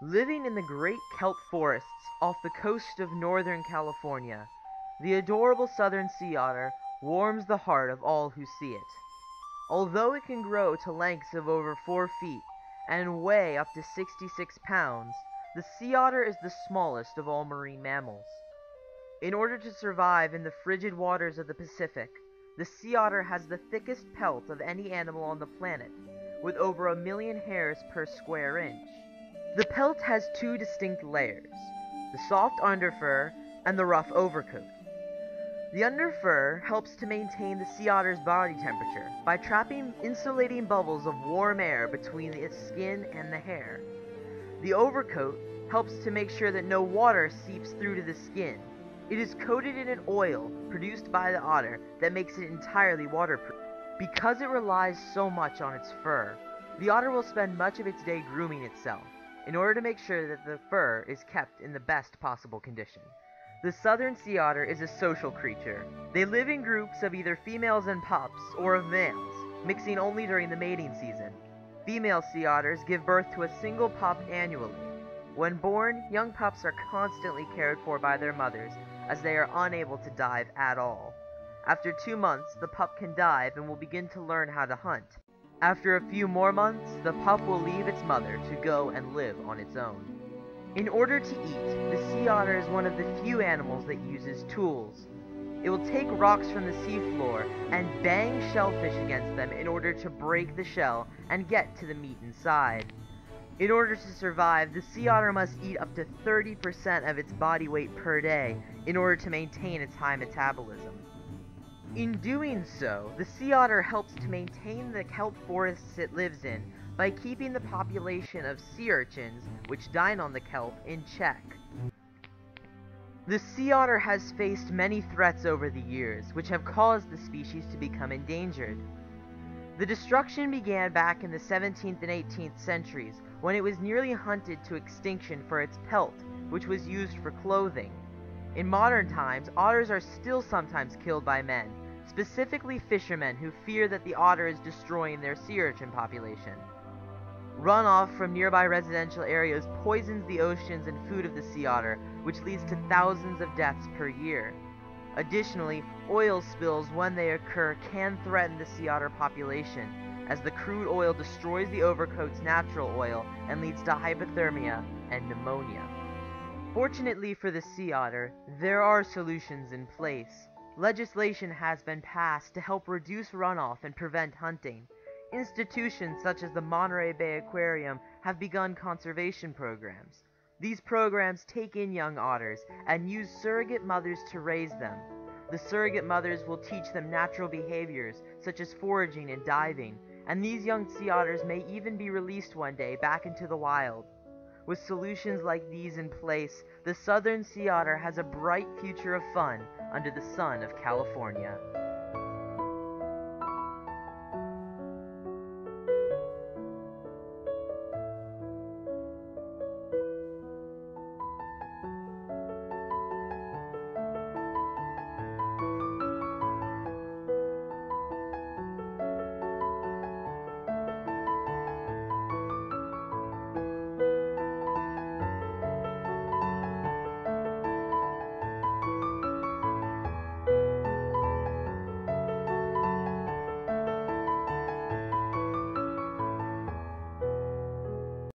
Living in the great kelp forests off the coast of northern California, the adorable southern sea otter warms the heart of all who see it. Although it can grow to lengths of over 4 feet and weigh up to 66 pounds, the sea otter is the smallest of all marine mammals. In order to survive in the frigid waters of the Pacific, the sea otter has the thickest pelt of any animal on the planet, with over 1 million hairs per square inch. The pelt has two distinct layers, the soft underfur and the rough overcoat. The underfur helps to maintain the sea otter's body temperature by trapping insulating bubbles of warm air between its skin and the hair. The overcoat helps to make sure that no water seeps through to the skin. It is coated in an oil produced by the otter that makes it entirely waterproof. Because it relies so much on its fur, the otter will spend much of its day grooming itself, in order to make sure that the fur is kept in the best possible condition. The southern sea otter is a social creature. They live in groups of either females and pups, or of males, mixing only during the mating season. Female sea otters give birth to a single pup annually. When born, young pups are constantly cared for by their mothers, as they are unable to dive at all. After 2 months, the pup can dive and will begin to learn how to hunt. After a few more months, the pup will leave its mother to go and live on its own. In order to eat, the sea otter is one of the few animals that uses tools. It will take rocks from the seafloor and bang shellfish against them in order to break the shell and get to the meat inside. In order to survive, the sea otter must eat up to 30% of its body weight per day in order to maintain its high metabolism. In doing so, the sea otter helps to maintain the kelp forests it lives in by keeping the population of sea urchins, which dine on the kelp, in check. The sea otter has faced many threats over the years, which have caused the species to become endangered. The destruction began back in the 17th and 18th centuries, when it was nearly hunted to extinction for its pelt, which was used for clothing. In modern times, otters are still sometimes killed by men, specifically fishermen who fear that the otter is destroying their sea urchin population. Runoff from nearby residential areas poisons the oceans and food of the sea otter, which leads to thousands of deaths per year. Additionally, oil spills, when they occur, can threaten the sea otter population, as the crude oil destroys the overcoat's natural oil and leads to hypothermia and pneumonia. Fortunately for the sea otter, there are solutions in place. Legislation has been passed to help reduce runoff and prevent hunting. Institutions such as the Monterey Bay Aquarium have begun conservation programs. These programs take in young otters and use surrogate mothers to raise them. The surrogate mothers will teach them natural behaviors such as foraging and diving, and these young sea otters may even be released one day back into the wild. With solutions like these in place, the southern sea otter has a bright future of fun under the sun of California.